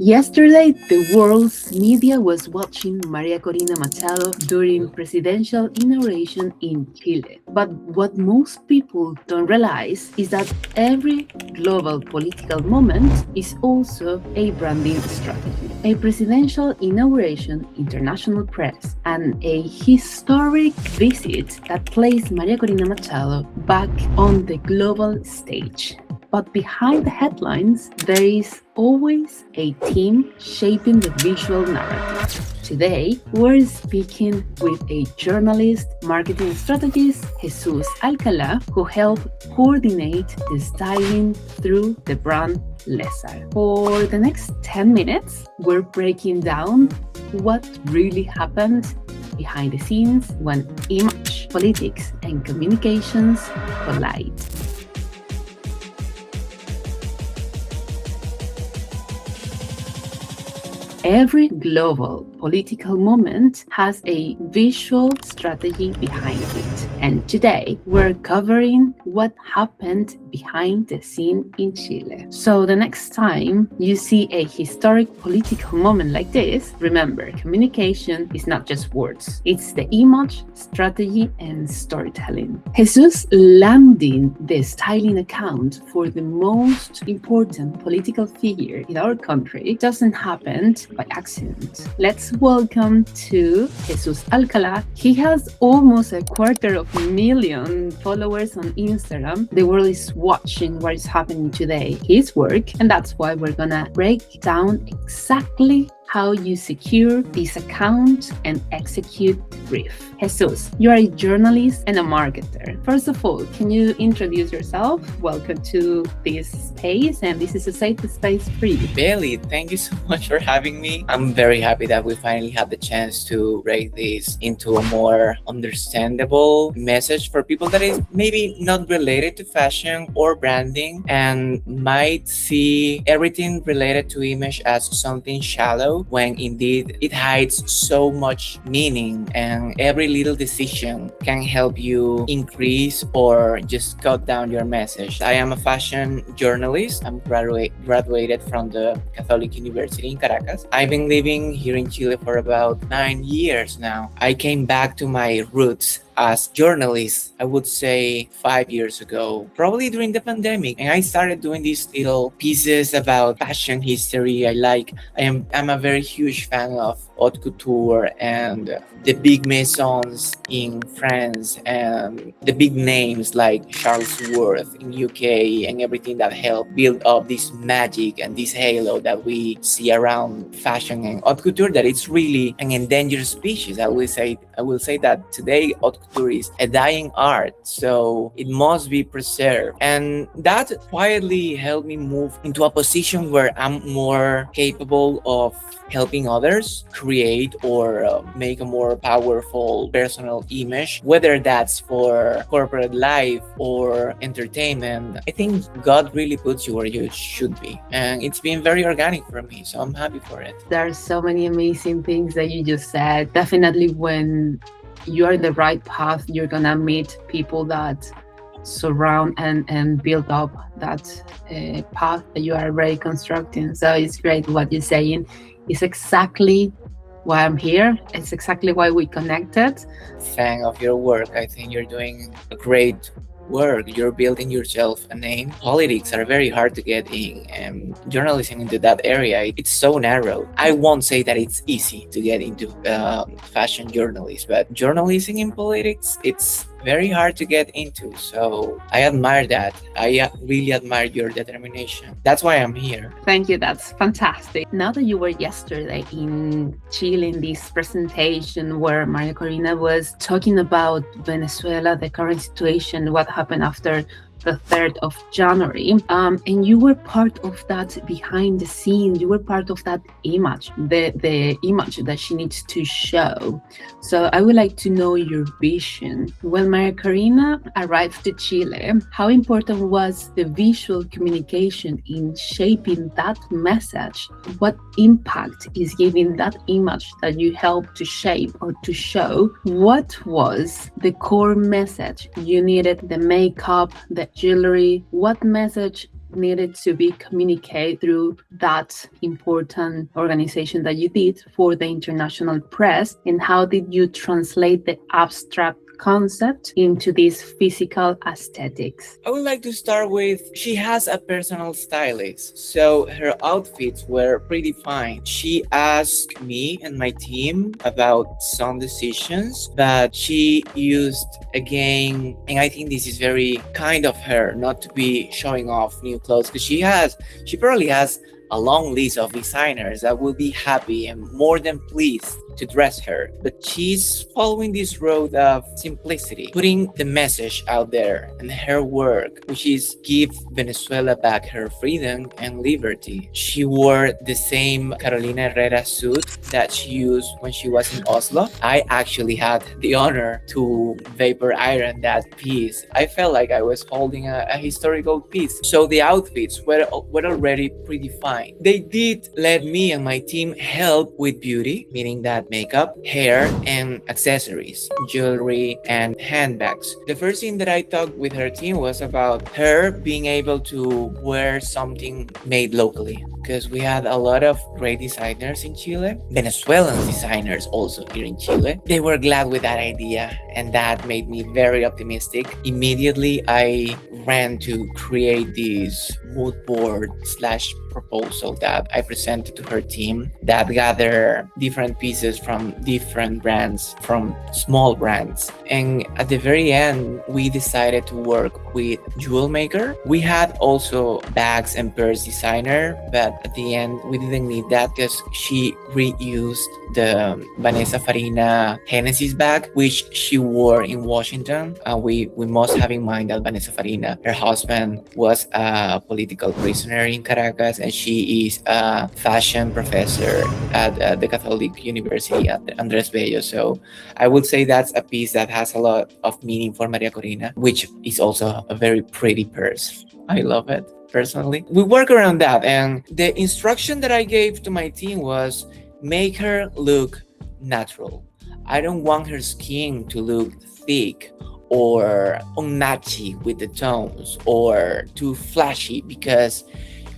Yesterday, the world's media was watching María Corina Machado during presidential inauguration in Chile. But what most people don't realize is that every global political moment is also a branding strategy. A presidential inauguration, international press, and a historic visit that placed María Corina Machado back on the global stage. But behind the headlines, there is always a team shaping the visual narrative. Today, we're speaking with a journalist, marketing strategist, Jesús Alcalá, who helped coordinate the styling through the brand Lesar. For the next 10 minutes, we're breaking down what really happened behind the scenes when image, politics, and communications collide. Every global political moment has a visual strategy behind it. And today we're covering what happened behind the scene in Chile. So the next time you see a historic political moment like this, remember, communication is not just words. It's the image, strategy, and storytelling. Jesus landing the styling account for the most important political figure in our country doesn't happen by accident. Let's welcome to Jesus Alcalá. He has almost 250,000 followers on Instagram. The world is watching what is happening today, his work, and that's why we're gonna break down exactly how you secure this account and execute the brief. Jesus, you are a journalist and a marketer. First of all, can you introduce yourself? Welcome to this space, and this is a safe space for you. Bely, thank you so much for having me. I'm very happy that we finally had the chance to break this into a more understandable message for people that is maybe not related to fashion or branding and might see everything related to image as something shallow when indeed it hides so much meaning, and every little decision can help you increase or just cut down your message. I am a fashion journalist. I'm graduated from the Catholic University in Caracas. I've been living here in Chile for about 9 years now. I came back to my roots as journalist, I would say 5 years ago, probably during the pandemic, and I started doing these little pieces about fashion history. I'm a very huge fan of haute couture and the big maisons in France and the big names like Charles Worth in UK and everything that helped build up this magic and this halo that we see around fashion and haute couture, that it's really an endangered species. I will say that today haute couture is a dying art, so it must be preserved. And that quietly helped me move into a position where I'm more capable of helping others create or make a more powerful personal image, whether that's for corporate life or entertainment. I think God really puts you where you should be, and it's been very organic for me, so I'm happy for it. There are so many amazing things that you just said. Definitely, when you're in the right path, you're gonna meet people that surround and build up that path that you are already constructing. So it's great what you're saying. It's exactly why I'm here. It's exactly why we connected. Fan of your work. I think you're doing a great work. You're building yourself a name. Politics are very hard to get in, and journalism into that area, it's so narrow. I won't say that it's easy to get into fashion journalism, but journalism in politics, it's very hard to get into. So I admire that. I really admire your determination. That's why I'm here. Thank you. That's fantastic. Now that you were yesterday in Chile in this presentation where Maria Corina was talking about Venezuela, the current situation, what happened after the 3rd of January, and you were part of that behind the scenes. You were part of that image, the image that she needs to show. So I would like to know your vision. When Maria Corina arrived to Chile, how important was the visual communication in shaping that message? What impact is giving that image that you helped to shape or to show? What was the core message you needed? The makeup, the jewelry, what message needed to be communicated through that important organization that you did for the international press, and how did you translate the abstract concept into these physical aesthetics? I would like to start with, she has a personal stylist, so her outfits were pretty fine. She asked me and my team about some decisions that she used again, and I think this is very kind of her not to be showing off new clothes, because she probably has a long list of designers that will be happy and more than pleased to dress her. But she's following this road of simplicity, putting the message out there, and her work, which is give Venezuela back her freedom and liberty. She wore the same Carolina Herrera suit that she used when she was in Oslo. I actually had the honor to vapor iron that piece. I felt like I was holding a historical piece. So the outfits were already pretty fine. They did let me and my team help with beauty, meaning that makeup, hair, and accessories, jewelry, and handbags. The first thing that I talked with her team was about her being able to wear something made locally, because we had a lot of great designers in Chile, Venezuelan designers also here in Chile. They were glad with that idea, and that made me very optimistic. Immediately, I ran to create this mood board slash proposal that I presented to her team that gather different pieces from different brands, from small brands. And at the very end, we decided to work with jewel maker. We had also bags and purse designer, but at the end, we didn't need that because she reused the Vanessa Farina Genesis bag, which she wore in Washington. We must have in mind that Vanessa Farina, her husband, was a political prisoner in Caracas, and she is a fashion professor at the Catholic University at Andres Bello. So I would say that's a piece that has a lot of meaning for Maria Corina, which is also a very pretty purse. I love it personally. We work around that, and the instruction that I gave to my team was make her look natural. I don't want her skin to look thick or unmatchy with the tones or too flashy, because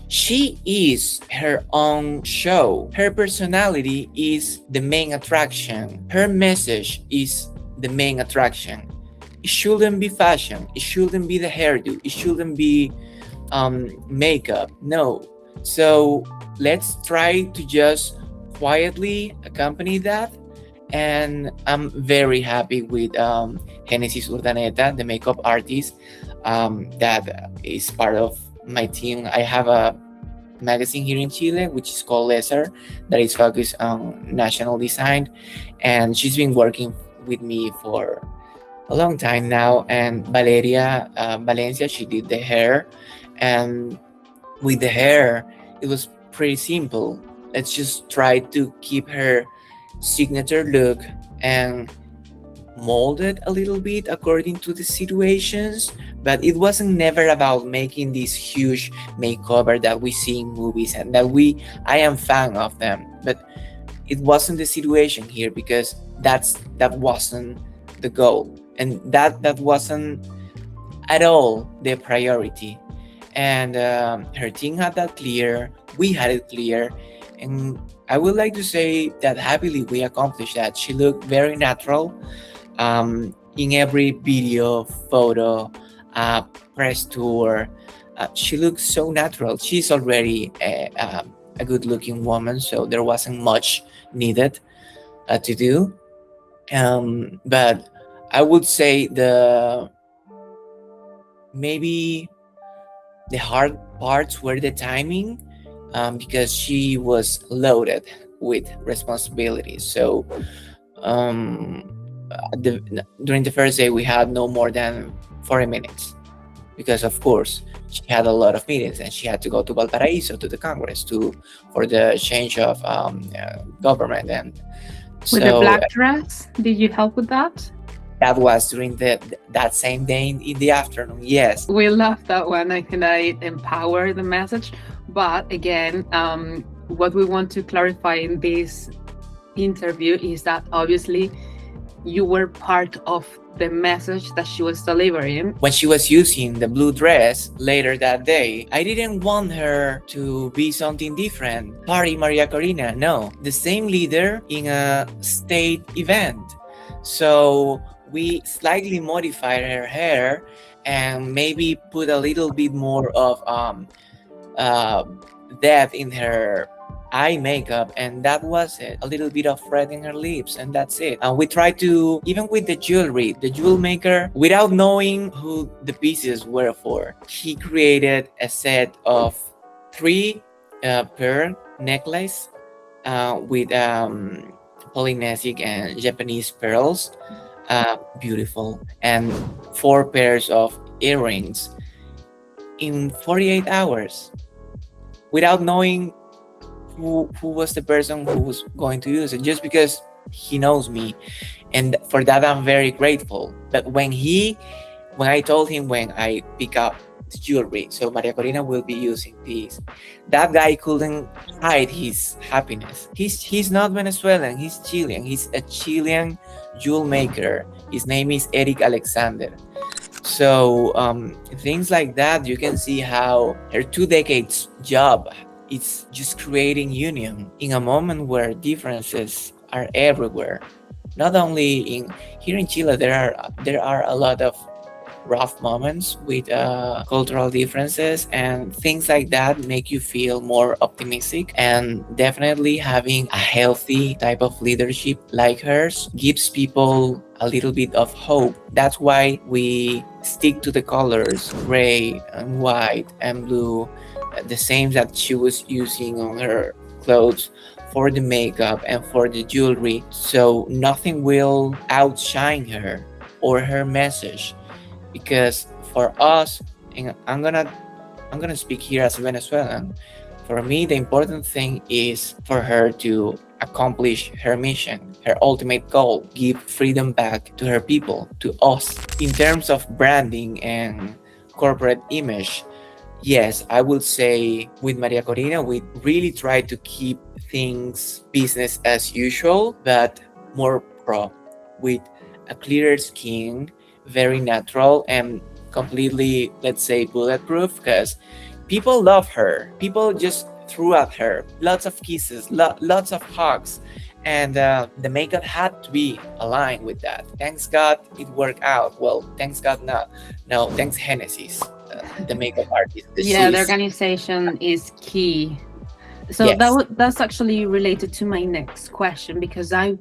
she is her own show. Her personality is the main attraction. Her message is the main attraction. It shouldn't be fashion. It shouldn't be the hairdo. It shouldn't be makeup. No. So let's try to just quietly accompany that. And I'm very happy with Genesis Urdaneta, the makeup artist that is part of my team. I have a magazine here in Chile which is called Lesser, that is focused on national design, and she's been working with me for a long time now. And Valeria Valencia, she did the hair, and with the hair it was pretty simple. Let's just try to keep her signature look and mold it a little bit according to the situations, but it wasn't never about making this huge makeover that we see in movies and that I am fan of them, but it wasn't the situation here, because that wasn't the goal, and that wasn't at all the priority. And her team had that clear, we had it clear, and I would like to say that happily we accomplished that. She looked very natural in every video, photo, press tour. She looks so natural. She's already a good looking woman, so there wasn't much needed to do. But I would say maybe the hard parts were the timing, because she was loaded with responsibilities. So during the first day we had no more than 40 minutes, because of course she had a lot of meetings and she had to go to Valparaiso to the Congress for the change of government. And with the black dress, did you help with that? That was during that same day in the afternoon. Yes, we love that one. I think I empower the message. But again, what we want to clarify in this interview is that obviously you were part of the message that she was delivering. When she was using the blue dress later that day, I didn't want her to be something different. Party Maria Corina, no. The same leader in a state event. So we slightly modified her hair and maybe put a little bit more of uh, depth in her eye makeup, and that was it. A little bit of red in her lips, and that's it. And we tried to, even with the jewelry, the jewel maker, without knowing who the pieces were for, he created a set of 3 pearl necklace with Polynesian and Japanese pearls, beautiful, and 4 pairs of earrings in 48 hours without knowing who was the person who was going to use it, just because he knows me, and for that I'm very grateful. But when I told him when I pick up the jewelry, so Maria Corina will be using this, that guy couldn't hide his happiness. He's not Venezuelan, he's Chilean. He's a Chilean jewel maker. His name is Eric Alexander. So things like that, you can see how her 2 decades job, it's just creating union in a moment where differences are everywhere. Not only here in Chile, there are a lot of rough moments with cultural differences, and things like that make you feel more optimistic. And definitely having a healthy type of leadership like hers gives people a little bit of hope. That's why we stick to the colors gray and white and blue, the same that she was using on her clothes for the makeup and for the jewelry, so nothing will outshine her or her message. Because for us, and I'm gonna speak here as a Venezuelan, for me the important thing is for her to accomplish her mission, her ultimate goal, give freedom back to her people, to us. In terms of branding and corporate image, yes, I would say with Maria Corina, we really try to keep things business as usual, but more pro, with a clearer skin, very natural, and completely, let's say, bulletproof, because people love her. People just threw at her lots of kisses, lots of hugs, and the makeup had to be aligned with that. Thanks God it worked out. Well, thanks God not. No, thanks Genesis, the makeup artist. Yeah, the organization is key. So Yes. that's actually related to my next question, because I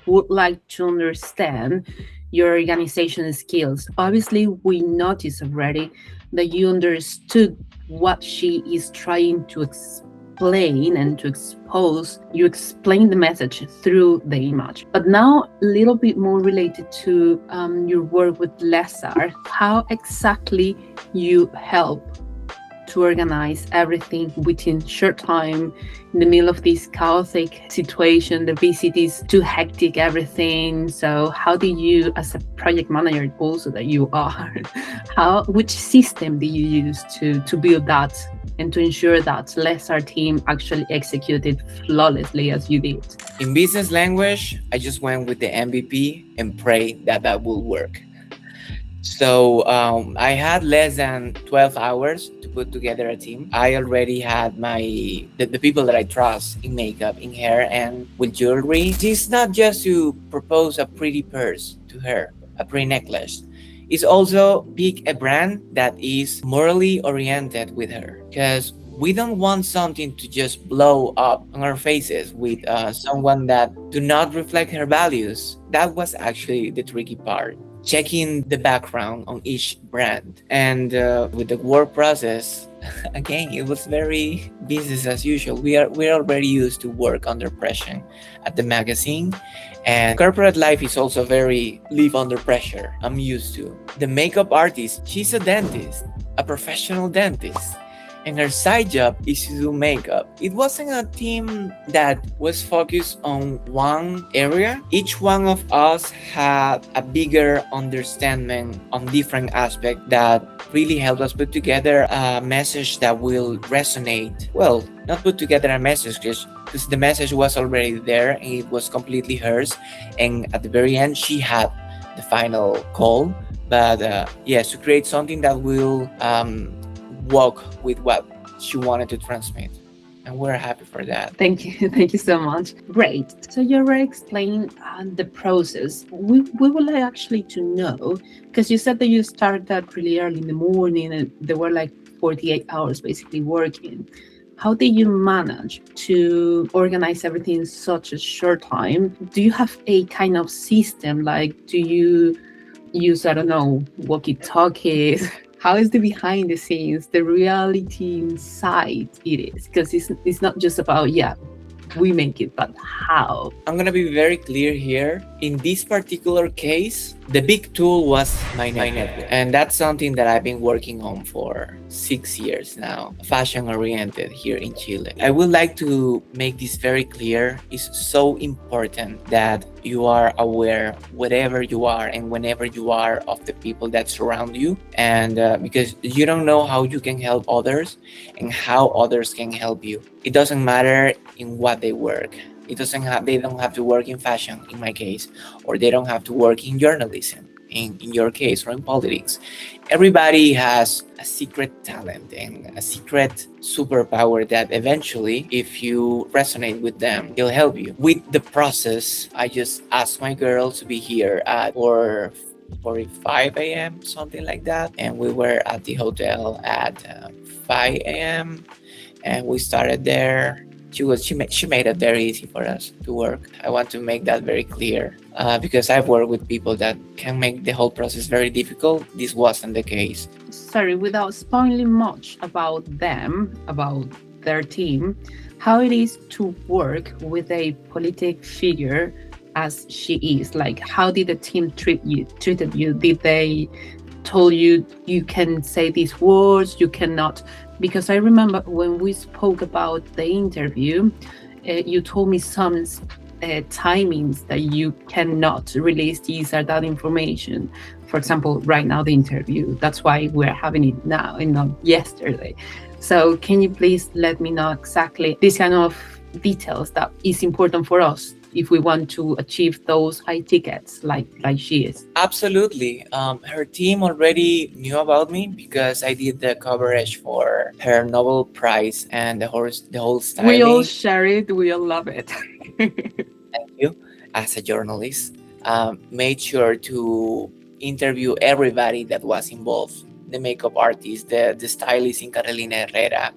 would like to understand your organization skills. Obviously, we noticed already that you understood what she is trying to explain and to expose. You explain the message through the image. But now, a little bit more related to your work with Lesar, how exactly you help to organize everything within short time in the middle of this chaotic situation. The visit is too hectic, everything. So how do you, as a project manager also that you are, which system do you use to build that and to ensure that Lesar team actually executed flawlessly as you did? In business language, I just went with the MVP and prayed that that will work. So I had less than 12 hours to put together a team. I already had the people that I trust in makeup, in hair, and with jewelry. It's not just to propose a pretty purse to her, a pretty necklace. It's also pick a brand that is morally oriented with her, because we don't want something to just blow up on our faces with someone that do not reflect her values. That was actually the tricky part, checking the background on each brand. And with the work process, again, it was very business as usual. We're already used to work under pressure at the magazine, and corporate life is also very live under pressure. I'm used to. The makeup artist, she's a dentist, a professional dentist, and her side job is to do makeup. It wasn't a team that was focused on one area. Each one of us had a bigger understanding on different aspects that really helped us put together a message that will resonate. Well, not put together a message, because because the message was already there and it was completely hers. And at the very end, she had the final call. But yes, to create something that will walk with what she wanted to transmit. And we're happy for that. Thank you. Thank you so much. Great. So you already explained the process. We would like actually to know, because you said that you started that really early in the morning and there were like 48 hours basically working. How did you manage to organize everything in such a short time? Do you have a kind of system? Like, do you use, I don't know, walkie-talkies? How is the behind the scenes, the reality inside it is? Because it's not just about, yeah, we make it, but how? I'm gonna be very clear here. In this particular case, the big tool was my network. And that's something that I've been working on for 6 years now, fashion oriented here in Chile. I would like to make this very clear. It's so important that you are aware wherever you are and whenever you are of the people that surround you. And because you don't know how you can help others and how others can help you. It doesn't matter in what they work. They don't have to work in fashion in my case, or they don't have to work in journalism in your case, or in politics. Everybody has a secret talent and a secret superpower that eventually, if you resonate with them, they'll help you. With the process, I just asked my girl to be here at 4:45 a.m., something like that. And we were at the hotel at 5 a.m. and we started there. She made it very easy for us to work. I want to make that very clear because I've worked with people that can make the whole process very difficult. This wasn't the case. Sorry, without spoiling much about them, about their team, how it is to work with a politic figure as she is. Like, how did the team treated you? Did they told you you can say these words, you cannot? Because I remember when we spoke about the interview, you told me some timings that you cannot release this or that information. For example, right now the interview, that's why we're having it now and not yesterday. So can you please let me know exactly this kind of details that is important for us if we want to achieve those high tickets like she is? Absolutely. Her team already knew about me because I did the coverage for her Nobel Prize and the whole styling. We all share it. We all love it. Thank you. As a journalist, made sure to interview everybody that was involved. The makeup artist, the stylist in Carolina Herrera,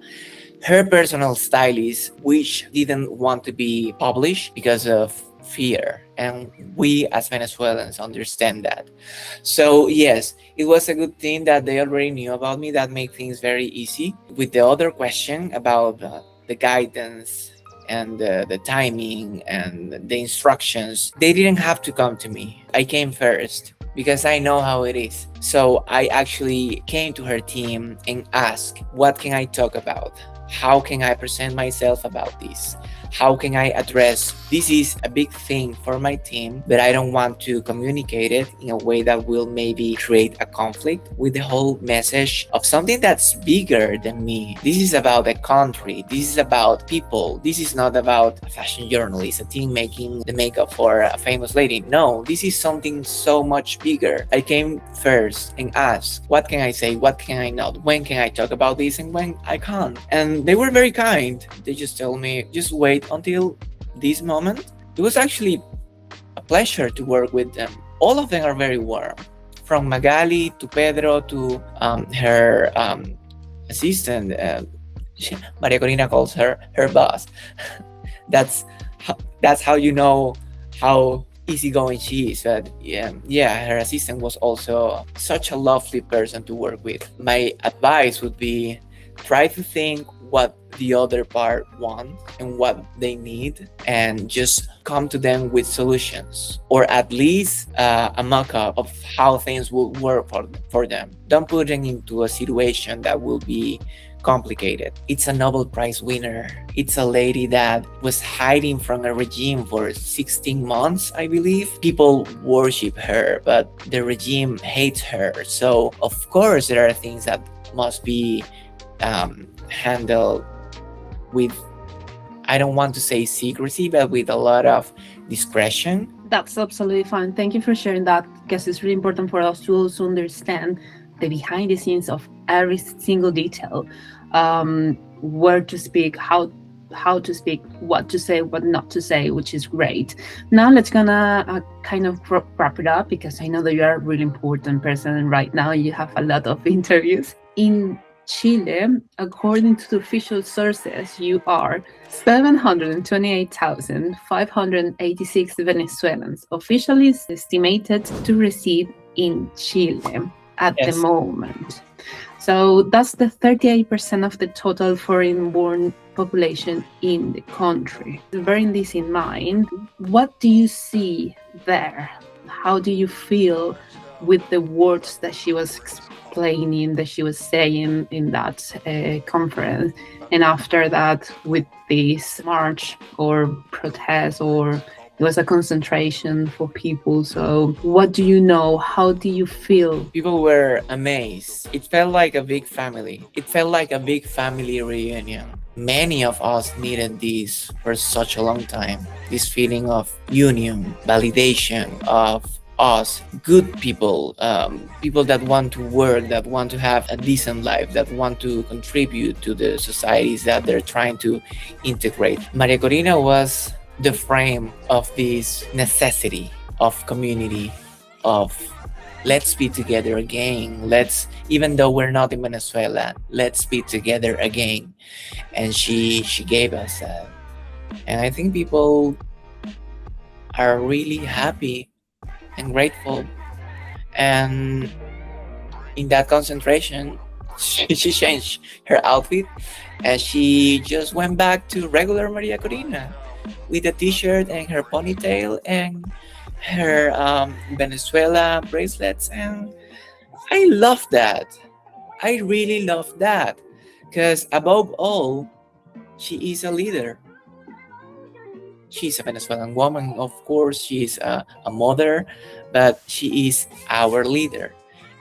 her personal stylist, which didn't want to be published because of fear. And we as Venezuelans understand that. So yes, it was a good thing that they already knew about me. That made things very easy. With the other question about the guidance and the timing and the instructions, they didn't have to come to me. I came first because I know how it is. So I actually came to her team and asked, what can I talk about? How can I present myself about this? How can I address this? Is a big thing for my team, but I don't want to communicate it in a way that will maybe create a conflict with the whole message of something that's bigger than me. This is about a country. This is about people. This is not about a fashion journalist, a team making the makeup for a famous lady. No, this is something so much bigger. I came first and asked, what can I say? What can I not? When can I talk about this and when I can't? And they were very kind. They just told me, just wait until this moment. It was actually a pleasure to work with them. All of them are very warm, from Magali to Pedro to her assistant. Maria Corina calls her boss. That's how you know how easygoing she is. But yeah, her assistant was also such a lovely person to work with. My advice would be, try to think what the other part wants and what they need, and just come to them with solutions, or at least a mock-up of how things will work for them. Don't put them into a situation that will be complicated. It's a Nobel Prize winner. It's a lady that was hiding from a regime for 16 months, I believe. People worship her, but the regime hates her. So of course there are things that must be handled with, I don't want to say secrecy, but with a lot of discretion. That's absolutely fine. Thank you for sharing that, because it's really important for us to also understand the behind the scenes of every single detail, where to speak, how to speak, what to say, what not to say, which is great. Now let's gonna kind of wrap it up, because I know that you are a really important person and right now you have a lot of interviews. In Chile, according to the official sources, you are 728,586 Venezuelans officially estimated to reside in Chile at the Yes. moment. So that's the 38% of the total foreign-born population in the country. Bearing this in mind, what do you see there? How do you feel with the words that she was explaining, that she was saying in that conference? And after that, with this march or protest, or it was a concentration for people. So what do you know? How do you feel? People were amazed. It felt like a big family. It felt like a big family reunion. Many of us needed this for such a long time. This feeling of union, validation of us, good people, people that want to work, that want to have a decent life, that want to contribute to the societies that they're trying to integrate. Maria Corina was the frame of this necessity of community, of let's be together again. Let's, even though we're not in Venezuela, let's be together again. And she gave us that. And I think people are really happy and grateful. And in that concentration, she changed her outfit and she just went back to regular Maria Corina with a t-shirt and her ponytail and her Venezuela bracelets. And I love that. I really love that, because above all, she is a leader. She's a Venezuelan woman, of course. She's a mother, but she is our leader,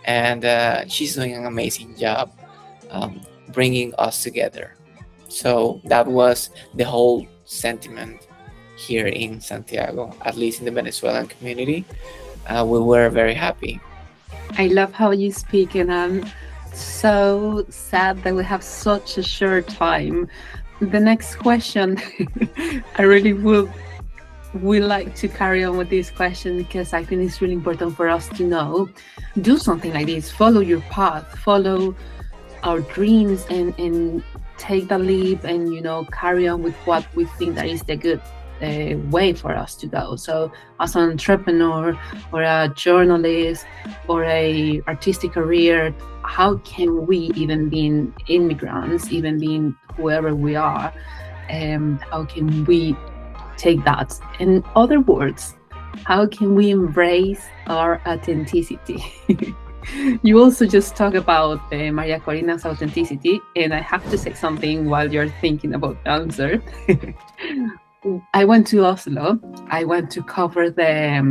and she's doing an amazing job bringing us together. So that was the whole sentiment here in Santiago, at least in the Venezuelan community. We were very happy. I love how you speak, and I'm so sad that we have such a short time. The next question, I really would like to carry on with this question, because I think it's really important for us to know. Do something like this. Follow your path. Follow our dreams, and take the leap, and carry on with what we think that is the good way for us to go. So as an entrepreneur or a journalist or a artistic career, how can we, even being immigrants, even being whoever we are, how can we take that? In other words, how can we embrace our authenticity? You also just talk about Maria Corina's authenticity, and I have to say something while you're thinking about the answer. I went to Oslo. I went to cover the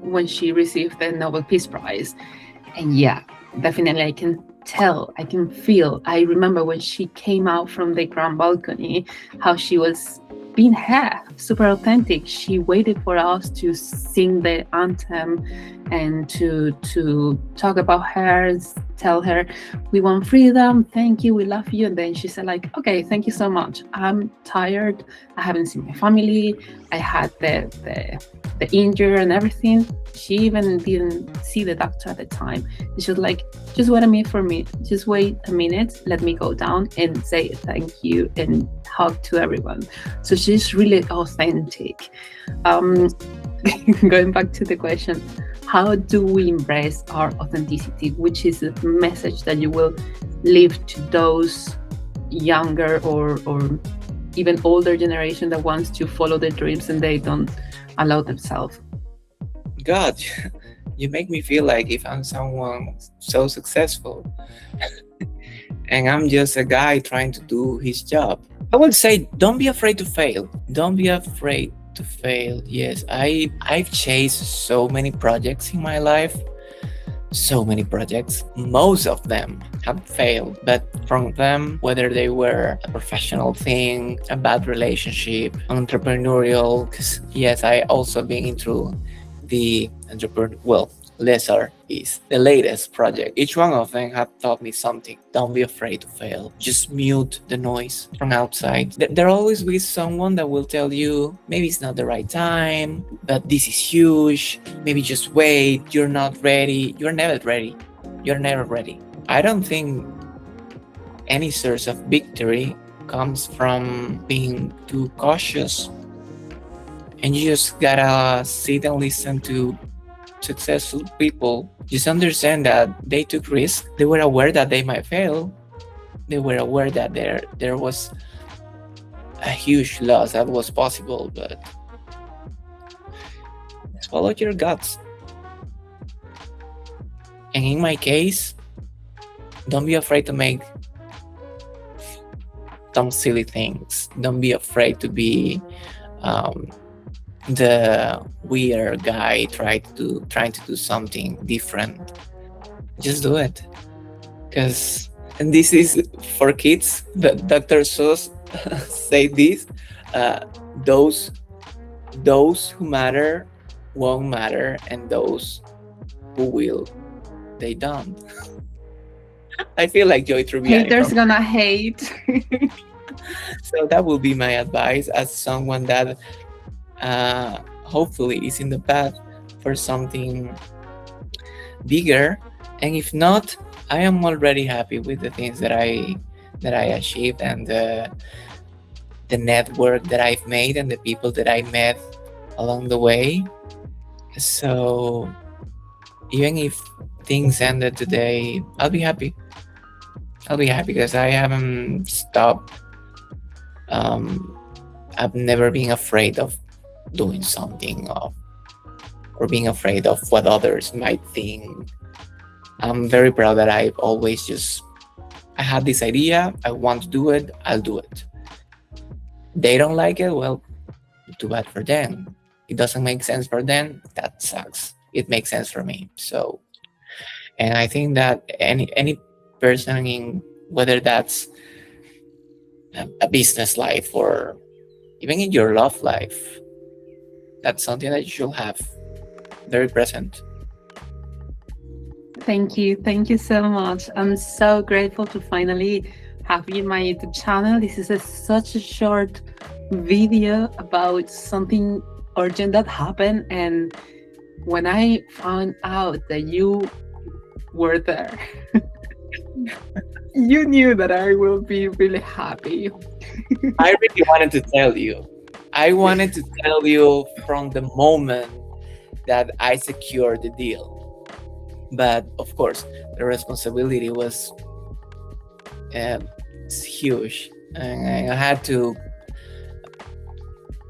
when she received the Nobel Peace Prize, and yeah, definitely I can tell, I can feel. I remember when she came out from the grand balcony, how she was being her, super authentic. She waited for us to sing the anthem and to talk about her, and tell her we want freedom, thank you, we love you. And then she said like, okay, thank you so much, I'm tired, I haven't seen my family, I had the injury and everything. She even didn't see the doctor at the time. She was like, just wait a minute, just wait a minute, let me go down and say thank you and hug to everyone. So she's really authentic. Going back to the question, how do we embrace our authenticity, which is a message that you will leave to those younger or even older generation that wants to follow their dreams and they don't allow themselves? God, you make me feel like if I'm someone so successful and I'm just a guy trying to do his job. I would say, don't be afraid to fail. Don't be afraid to fail. Yes, I've chased so many projects in my life so many projects. Most of them have failed, but from them, whether they were a professional thing, a bad relationship, entrepreneurial, because yes, I also been through the lesser is the latest project. Each one of them have taught me something. Don't be afraid to fail. Just mute the noise from outside. There always be someone that will tell you maybe it's not the right time, but this is huge. Maybe just wait. You're not ready. You're never ready. You're never ready. I don't think any source of victory comes from being too cautious, and you just gotta sit and listen to successful people. Just understand that they took risks. They were aware that they might fail. They were aware that there was a huge loss that was possible, but just follow your guts. And in my case, don't be afraid to make some silly things. Don't be afraid to be the weird guy trying to do something different. Just do it, because, and this is for kids, that Dr. Seuss say this, those who matter won't matter, and those who will, they don't. I feel like Joy Tribbiani. Haters gonna hate. So that will be my advice as someone that hopefully is in the path for something bigger. And if not, I am already happy with the things that I achieved, and the network that I've made, and the people that I met along the way. So even if things ended today, I'll be happy. Because I haven't stopped. I've never been afraid of doing something, or being afraid of what others might think. I'm very proud that I've always I had this idea, I want to do it, I'll do it. They don't like it, well, too bad for them. It doesn't make sense for them, that sucks. It makes sense for me. So, and I think that any person, in whether that's a business life or even in your love life, that's something that you should have very present. Thank you so much. I'm so grateful to finally have you in my YouTube channel. This is such a short video about something urgent that happened, and when I found out that you were there, you knew that I will be really happy. I really wanted to tell you. I wanted to tell you from the moment that I secured the deal. But of course, the responsibility was huge, and I had to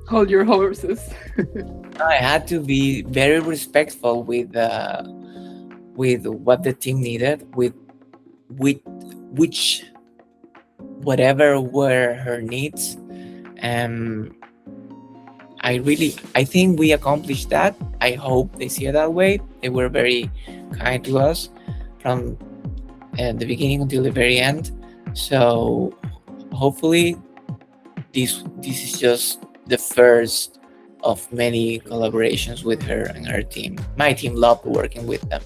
hold your horses. I had to be very respectful with what the team needed, with which whatever were her needs. I think we accomplished that. I hope they see it that way. They were very kind to us from the beginning until the very end. So hopefully this is just the first of many collaborations with her and her team. My team loved working with them.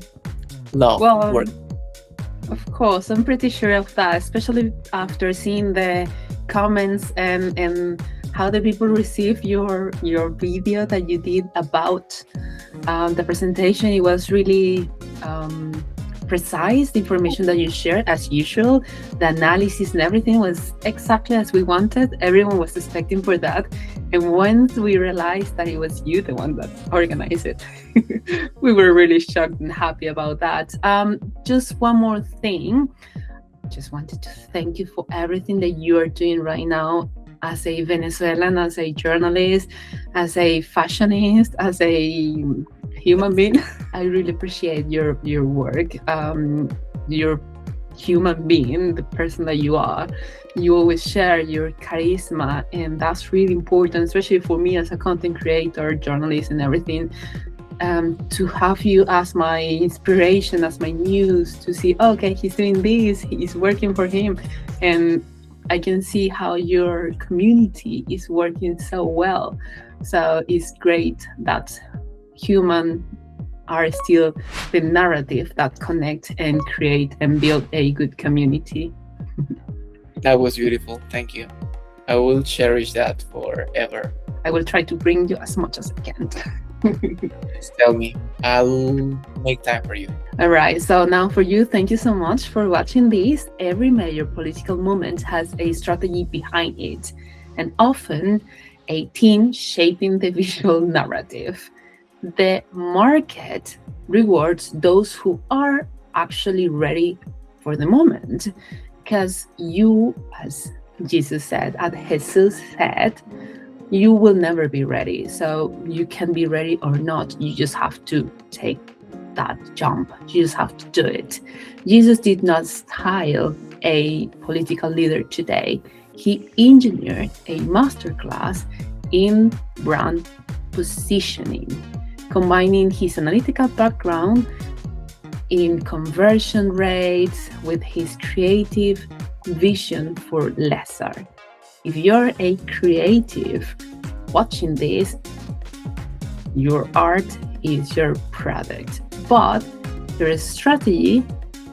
Of course, I'm pretty sure of that, especially after seeing the comments and how the people receive your video that you did about the presentation. It was really precise. The information that you shared, as usual, the analysis and everything was exactly as we wanted. Everyone was expecting for that, and once we realized that it was you, the one that organized it, we were really shocked and happy about that. Just one more thing, just wanted to thank you for everything that you are doing right now as a Venezuelan, as a journalist, as a fashionist, as a human being. I really appreciate your work. Your human being, the person that you are. You always share your charisma, and that's really important, especially for me as a content creator, journalist, and everything. to have you as my inspiration, as my muse, to see, okay, he's doing this, it's working for him. And I can see how your community is working so well. So it's great that human are still the narrative that connect and create and build a good community. That was beautiful. Thank you. I will cherish that forever. I will try to bring you as much as I can. Just tell me. I'll make time for you. All right, so now for you, thank you so much for watching this. Every major political movement has a strategy behind it, and often a team shaping the visual narrative. The market rewards those who are actually ready for the moment, because you, as Jesus said, as Jesus said, you will never be ready. So you can be ready or not. You just have to take that jump. You just have to do it. Jesus did not style a political leader today. He engineered a masterclass in brand positioning, combining his analytical background in conversion rates with his creative vision for lesser. If you're a creative watching this, your art is your product, but your strategy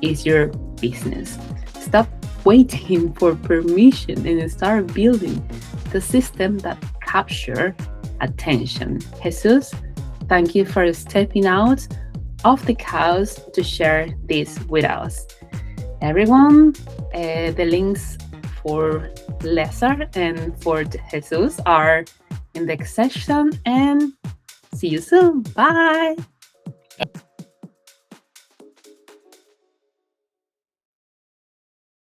is your business. Stop waiting for permission and start building the system that captures attention. Jesus, thank you for stepping out of the couch to share this with us. Everyone, the links for Lesser and for Jesus are in the section, and see you soon. Bye.